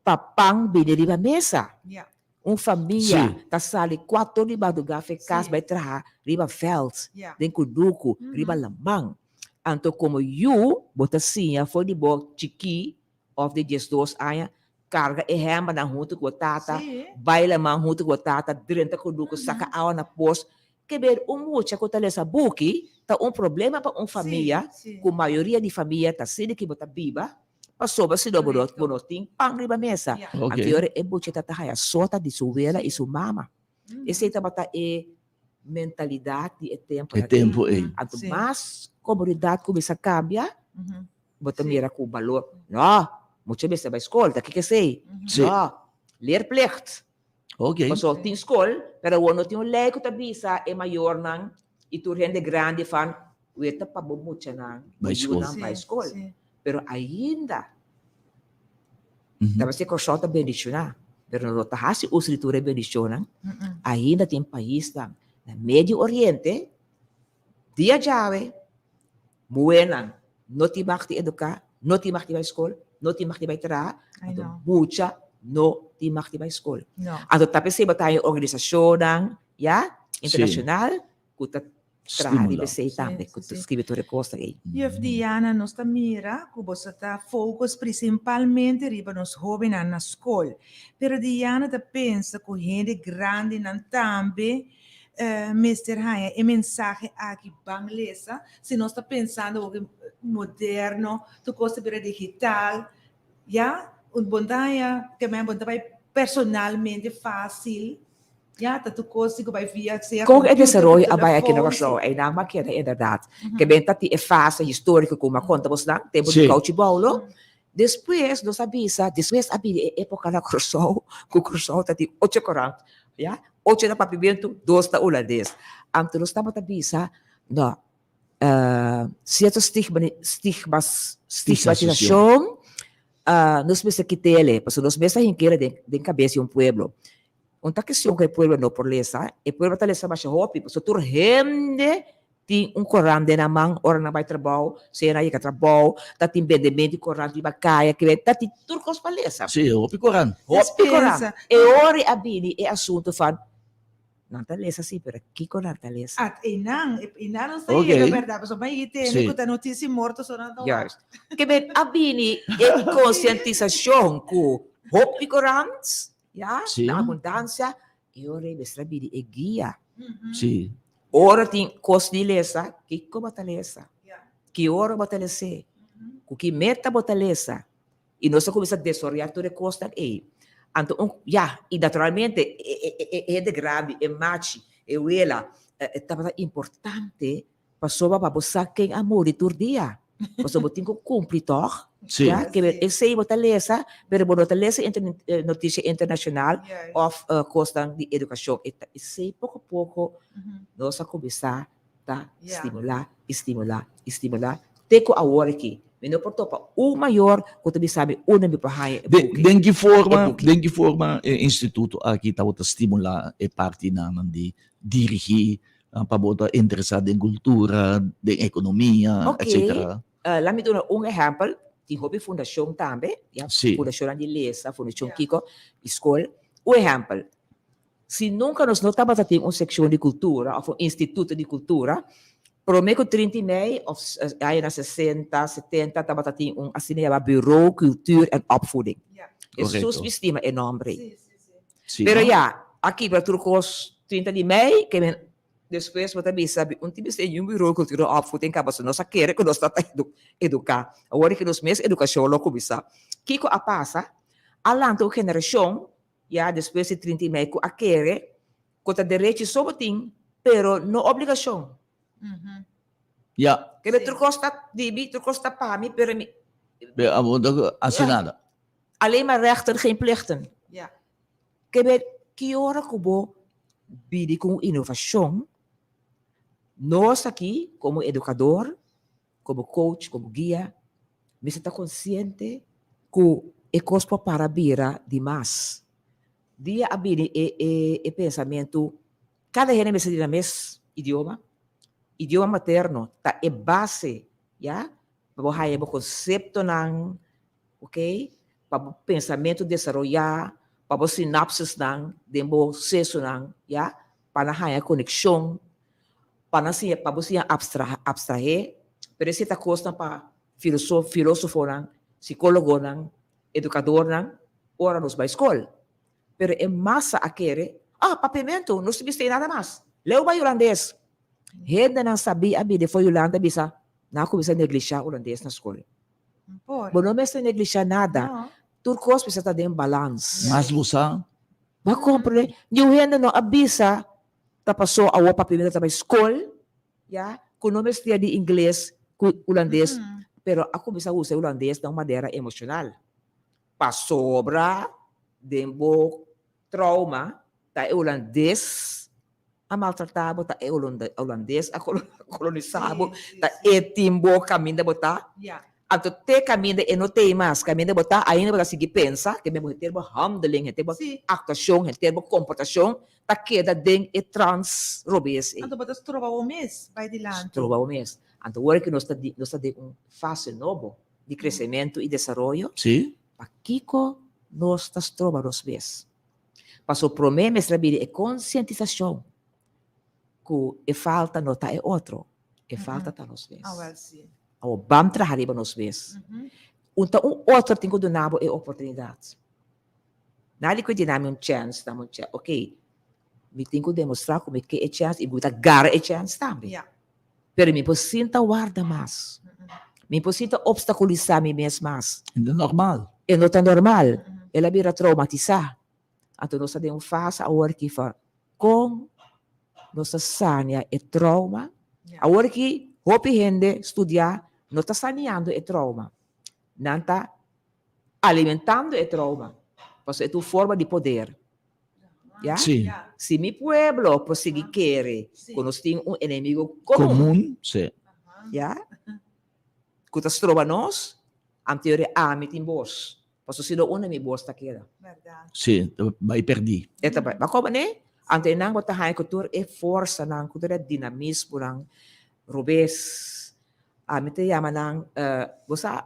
papang biniriba mesa. Yeah. Família, Sim. tá sali 4 riba do gafe cas Sim. vai traha, riba veld, Yeah. den kuduku, riba lambang. Anto como you, botasinha, foi de bo chiki, of de 12 anos, carga e hemba na junto com tata, Sim. baila man junto com tata, drenta kuduku, saca awa na pos, que ver mucha ko talesa buki, tá problema para família, Sim. com maioria de família tá sendo que bota biba, passou se do borot Correcto. bonoting pang riba mesa. Yeah. Ok. Anterior e buche tatahaya sota di suwela Sim. e sumama. Uhum. Esse bata mentalidade e tempo. É tempo aí. Anto Sim. mas comunidade começa a cambiar, Uhum. bota Sim. mira com valor. No, muitas vezes vai escola, tá que sei. Uhum. Sim. No, leerplicht. Ok. Paso tin school, pero wano tin lei ko tabisa e maior nang iturhende grande fan weta pa bumucha nang By school. nang by school. Sim. Pero ainda, Mhm. talvez se corchota bendicionar, pero no tahasi usritura bendicionar, Uhum. ainda tem país na Médio Oriente, dia jave, buenan, no ti makti educar, no ti makti by school, no ti makti by tra, I know. mucha no ti makti by school. No. Ato tapos sa iba tayong organisasyon ng, international, kuta traha di Estimula. besay tambe, Sim, kuta sim. escribiture costa eh. Juf Diana, nós está mira, que você está focus principalmente riba nos jovens na escola. Pero Diana está pensa que gente grande não também, Mr. Haya, e mensagem aqui banglesa, se nós está pensando que moderno, tu costa para digital, já, bondaya, que me bondaya personalmente fácil, já, tu costa que vai via ser Kung e desarrollo computer, abaya telefone, kinakaslo ay nang makita e verdade. Que bem tati e fase histórico como contamos na tempo Sim. de Cauchi Paulo. Depois, nos avisa, depois abili e época na Crusoe, que Crusoe tati 8:40, ya? 8 na papimento, 2 na ulades. Ang tulos na matabisa, no, certo stigmatização, nos mesa kitele, paso nos mesa hinkira den cabeça um pueblo. Unta questão que o pueblo no por lesa, e pueblo ta lesa mas hopi, paso tur hende tem coram de namang ora na vai trabalho, se na ia trabalho, ta tem vendimento de coram de bacaia, que ta tem tur cos pa lesa. Sim, o picoran. Hopi coram. Dispensa. E ori abini e assunto fan nanta lesa si, pero kiko nanta lesa. At inang não sei, Ok. é verdade, mas vai ter, Sim. que tá notícia morto só não. Yes. Que ben abini e conscientização ku hopi corams, ya, Sim. na abundância, e ori besra bini e guia. Sim. Ora tem cos de lesa, kiko batalesa. Yeah. Que ora batalese, ku que meta batalesa. E nós começa a desorientar toda costa e E naturalmente, é de grave, é machi, é uela, é importante para soba para você quem amor de tur dia. Você botin ko cumprir toch? Sim. Ja, que eu sei botar lesa, pero botar lesa notícia internacional of questão de educação. E sei pouco a pouco nós começar a estimular. Teko a hora aqui. Mas não portou para o maior, quando me sabe, o nome para raia. Den forma instituto aqui tá outra estimular e parte na de dirigir para botar interessado em cultura, em economia, etc. Lá me dá exemplo. Tem hobby fundação também, Sim. Fundação Angelesa, Fundação Kiko, escola. O exemplo, se nunca nós não estamos tendo uma secção de cultura, ou um instituto de cultura, prometo 30 mei, of aí na 60, 70, estamos tendo assim, Bureau Cultuur en Opvoeding. Correcto. Isso me estima enorme. Sim. Pero aqui para turcos 30 de mei, que depois você também sabe, tipo de bureau cultura opvoeding que você não quer que nós está educar. Agora que nós mesmos educação lo começa. Kiko a passa, além da geração, depois de 30 mei que a quer, com a direito sobre tem, pero não obrigação. Que o turco está para mim, pero Assinada. alleen maar rechten, geen plichten. Que hora que vou pedir com inovação, nós aqui, como educador, como coach, como guia, me está consciente que é coisa para vir demais. Dia a vir é pensamento, cada gente me na mesmo idioma materno, tá é base, para o o conceito não, ok? Para o pensamento desenvolver, para o sinapses não, demo seso não, para a conexão, para você abstrair, pero essa coisa para filósofo não, psicólogo não, educador não, ora nos vai escola. Pero é massa a querer, papimento, não se viste nada mais. Leu vai holandês. Renda não sabia, foi Holanda, bisa, não começa a negligenciar holandês na escola. Bom, não precisa negligenciar nada. Turcos precisa estar em balance. Mas você? Mas compre, eu renda não avisa, passou a papimento para a escola, com não precisa de inglês, holandês, pero a começar a usar holandês de uma maneira emocional. Para sobra, dembo trauma, tá holandês, a maltratado, tá holandês, a colonizado, tá timbo caminho botar. Então, te caminho e não tem mais caminho botar, ainda vai seguir pensar, que mesmo termo handling, termo actuação, termo comportação, tá queda dentro e trans robês. Então, você trova o mês, vai de lá. Trova o mês. Então, agora que nós estamos em fase nova de crescimento e desenvolvimento, Sim. aqui nós estamos trovando os mês. Mas o problema é conscientização. Que falta não é outro. Falta está nos mês. Sim. Vamos trabalhar nos mês. Então, outro tem que dar é oportunidade. Nada que dar chance, ok, me tenho que demonstrar como é que é chance e vou dar a chance também. Pero me posso guardar mais. Me posso obstaculizar me mesmo mais. É normal. É não tão normal. Ela vira traumatizar. Então, nós temos fase a hora que com nossa sania é trauma. A hora que hopi gente estudar, não está saneando é trauma. Não está alimentando é trauma. Porque é uma forma de poder. Sim. Se mi pueblo prosseguir querer, quando nós temos inimigo comum, sim. Que está trova nós, a teoria me tem boss. Porque se não me boss está queda. Sim, vai perder. Mas como né? Ante nang bota hai kultur força nang kultura dinamismo nang robes. Me te llama nang bosa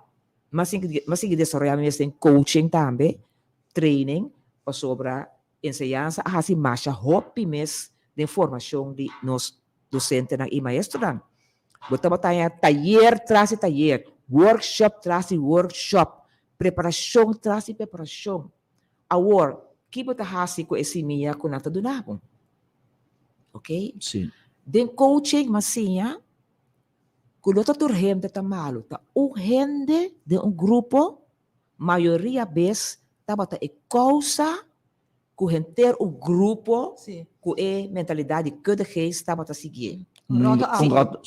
masing desarrollar mesmo coaching também, training para sobra enseñanza assim mais hobby mes de formação de nos docente nang e maestro nang. Bota taller tras taller, workshop tras workshop, preparação tras preparação. Agora que bota hasi ko esse minha com nata do nabo. Ok? Sim. Den coaching masinha, quando tá turhem de tamalo, tá o rende de grupo, maioria vez tabata e causa ku henter o grupo Sim. ku e mentalidade kuddegeest tabata seguir. Roto com apple. rato.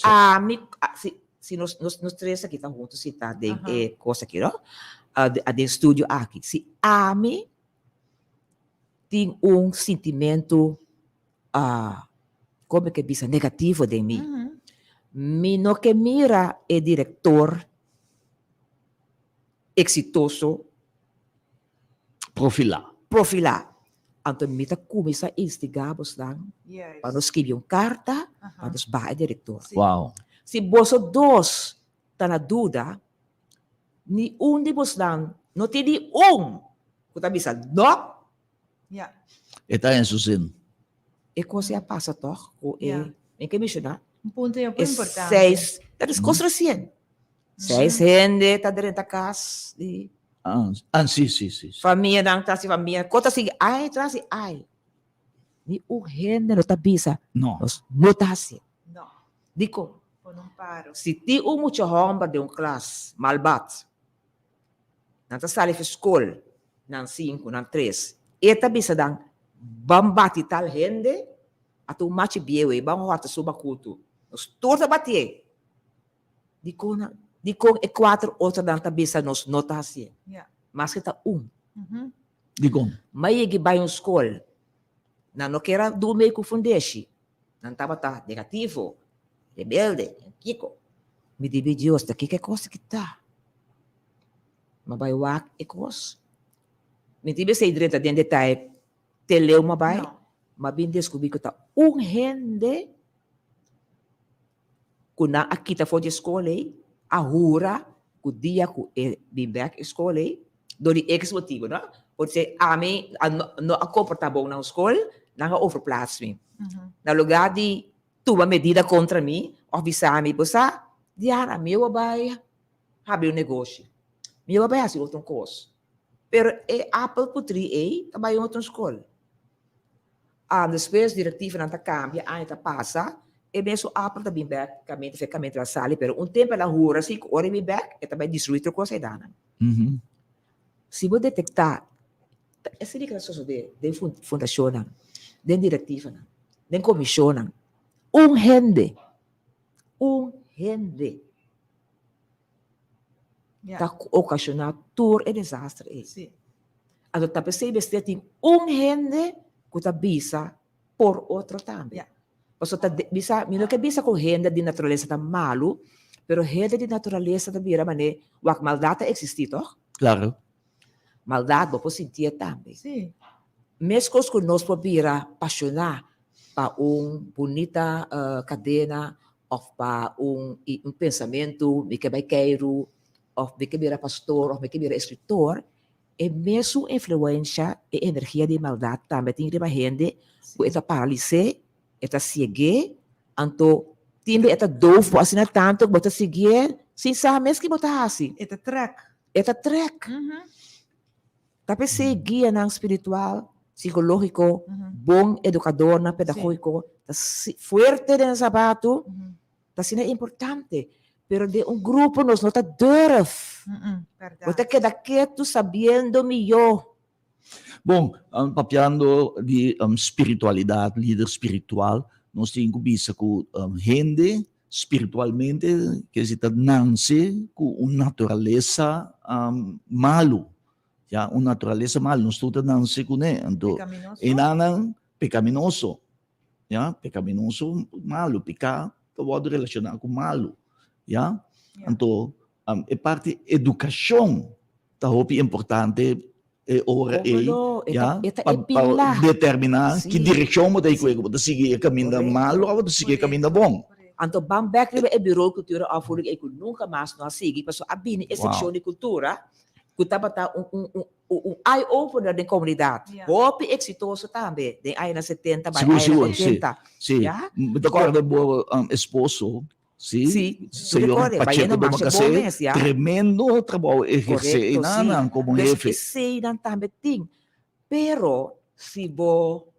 Se nós três aqui estamos juntos, se tá de Aham. coisa aqui, não? De estúdio aqui. Se ami tem sentimento, como é que diz, negativo de mim. Uhum. Mi no que mira é diretor exitoso, profilar. Então, mita começa a instigar você Yes. para nos escrever uma carta Aham. para nos baixar diretor. Sim. Uau. Se você dois está na dúvida, ni de você não tem ni que está bisa, não, Yeah. Eta em susin. é coisa passa, toch? Yeah. Em que mexer, Um ponto é é importante. seis, that is coisa recente. Seis gente está dentro da casa, de Sim. família, não está se família, conta assim, ai, traz ai. Ni gente não está bisa, Não. nós não está assim. Não. Dico, Eu não paro. se ti muito homem de classe, malbat, não está sali para escola, não 5, não 3, eta bisa dang bambati tal gente, ato machi biewe, bang horta suba kutu. Nos torta batie. Di ko e 4 outra dan tabisa nos nota assim. Yeah. Mas kita Uhum. Digong. Mayigi ba yung school na no kera dume ko fundeshi. Nan taba ta negativo, rebelde, kiko. Mi dibi Diyos, daki ke kos kita. Mabaywak ekos. Mi dibi sa idreta den detay teleu mabay. Não. Mabindes ko ta gente kuna akita fo de escola ahura ku dia ku e bibek escola do di ex motivo, no? Pode ser no a comportable na escola, na overplaats me. Uhum. Na lugar de tua medida contra mim, avisar me, bosa, diara meu abay habi o negócio. Meu abay assim outro coisa. Pero e Apple putri também outra escola. Depois diretiva não cambia, ainda passa, e mesmo Apple também back, caminho da sala, pero tempo ela rua, 5 horas me back, e também destruir a coisa dana. Se você detectar, essa é a coisa de fundação, de diretiva, de comissão, gente, Yeah. tá ocasionar tour e desastre. Sim. Então, tá percebe se tem gente que tá bisa por outro também. Yeah. Porque tá bisa, não que bisa com gente de natureza tá malo, pero gente de natureza tá vira mané, wak maldade existe, toch? Claro. Maldade vou sentir também. Sim. Mesmo que nós podemos apaixonar para bonita cadena ou para pensamento, que vai queiro, ou que vira pastor, ou que vira escritor, é mesmo influência e energia de maldade também tem de gente que está paralisada, está cega, então timbre está doof, assim tanto, bota seguir, sem saber mesmo que bota assim. Eta track. Está trek. Uhum. Tapi si guia ng spiritual, psikologiko, Uhum. bom educador na pedagogiko, fuerte din sa sapato, Uhum. tas na importante. Pero de grupo nos não tá durf. Verdade. Você queda quieto sabendo melhor. Bom, papiando de espiritualidade, líder espiritual, nós temos que bisa com gente espiritualmente que se nasce com uma natureza malo. Ya, uma natureza malo, nós todos nasce com então, Pecaminoso. enanang pecaminoso. Ya, pecaminoso, malo, pecar, pode relacionar com malo. Ya, Yeah. então, é parte educação, tá hopi importante ora ya, Ita para ipila. determinar Sim. que direção você tem que ir, você seguir o caminho Correto. malo ou você seguir o caminho bom. Anto bang back riba e biro kultura afurig ay nunca mais no asigi paso abini e seksyon de cultura kutabata eye opener de comunidade. Yeah. Hopi exitoso também. De ay na 70 by Seguro, ay na sim. 80. Sim, Ya? de acordo com o esposo, sim, Sim, senhor recorre, Pacheco Baiano de Marcia Macasé, Bomes, ya? tremendo trabalho exercer Correcto, inanang como Mas jefe. isay ng também ting. Pero si bo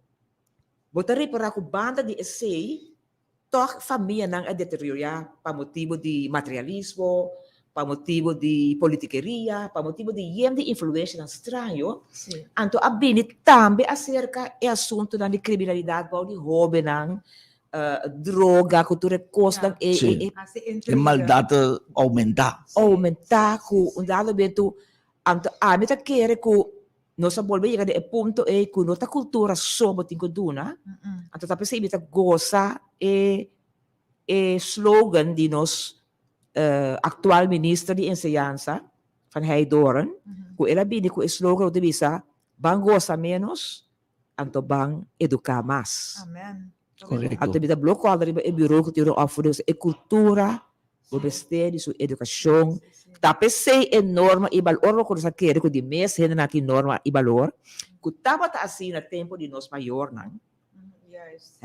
botari para ko banda de essay tok família nang deteriora pa motivo de materialismo, pa motivo de politiqueria, pa motivo de influência ng estranho, Sim. anto abini tambe acerca e assunto ng criminalidade, bao de roubo ng droga, cultura costa, Sim. Assim, E intriga. maldade aumenta. aumentar ku un dado bento anto amita kere ku no sa bolbe yega de punto ku no ta cultura sobo tinko duna Mm-mm. anto tapos sa ibita goza slogan di nos actual ministro di enseñanza van Heidoren Mhm. ku ela bini ku slogan de bisa bang goza menos anto bang educar mais Amen. Correcto. anto bita bloco alri e bureau ku tiro afudo e cultura o bestede su educação tapos sei enorme e valor ko sa kere ko di mes hen natin norma e valor ku tama ta assim na tempo de nós maior nang Yes.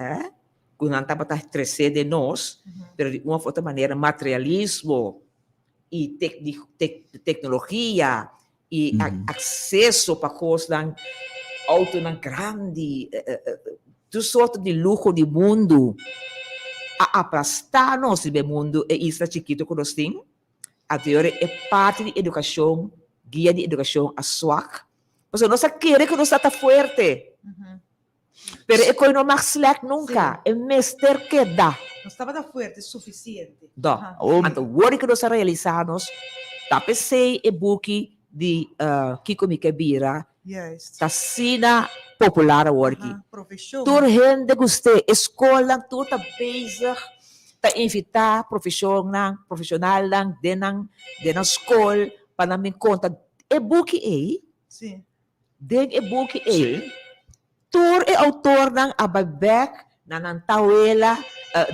kung não tama ta 13 de nós Mhm. pero de uma outra maneira materialismo e tecnologia e acesso para coisas ng auto ng grande tudo sorte de luxo do mundo a aplastar-nos do mundo e isso chiquito que nós temos a teoria é parte de educação guia de educação a swak porque nós queremos que nós está forte Mhm. pero é que não mais slack nunca é mestre que dá Não estava da fuerte suficiente. dá Um, então o que nós realizamos tapos sei e buki de Kiko Mikabira Yes. ta sina popular a work Professor. Tur gente guste escola tur ta bezig ta invitar profissional lang denang school para namin conta e buki Sim. den e buki tur e autor ng ababek na ng tawela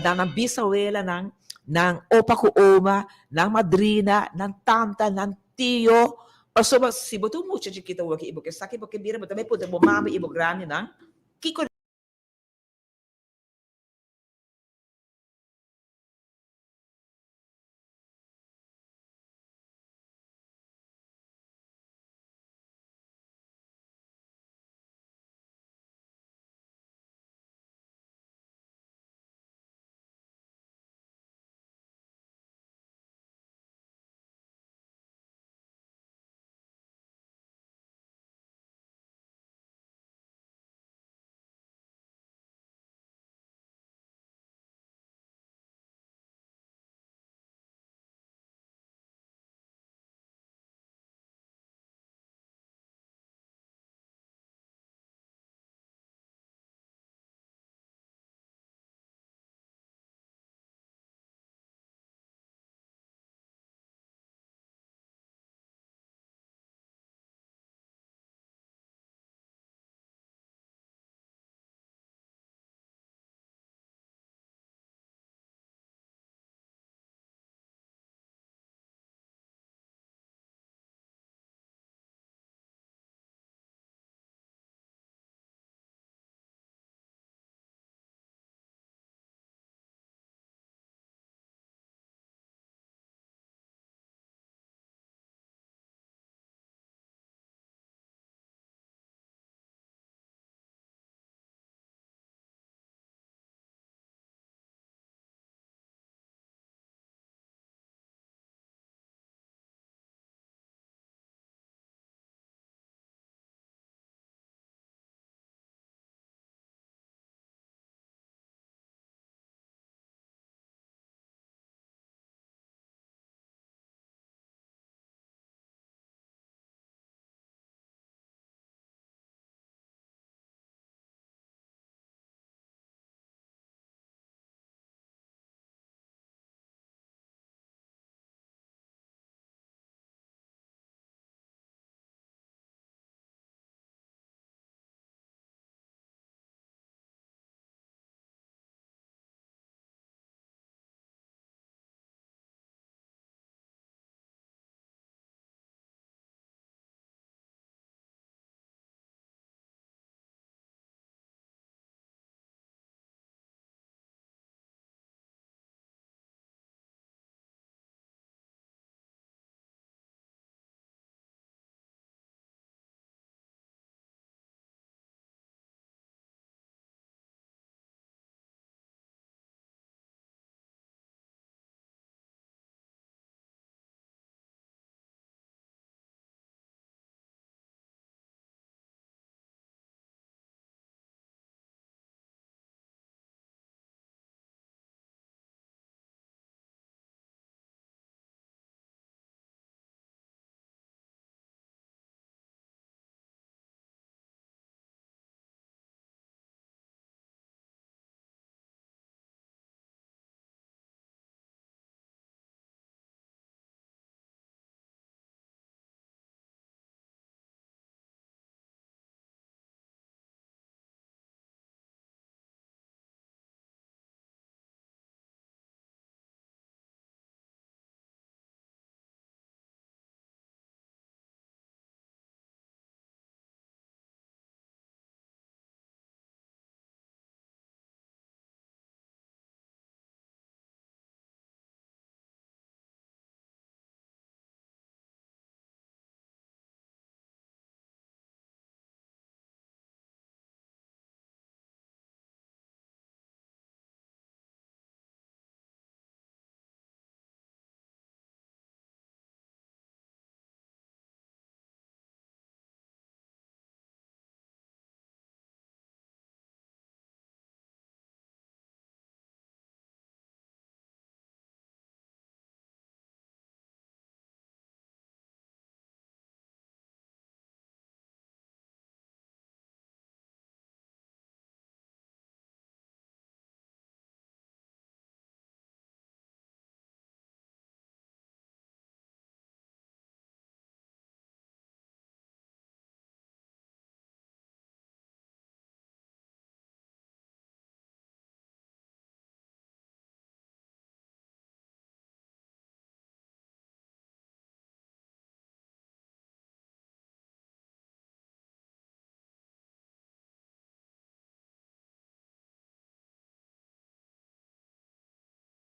na ng bisawela ng opa ko oma ng madrina ng tanta ng tiyo so si boto mucho chiquito waki ibo ke saki porque mira também pode bomba ibo grande ng Kiko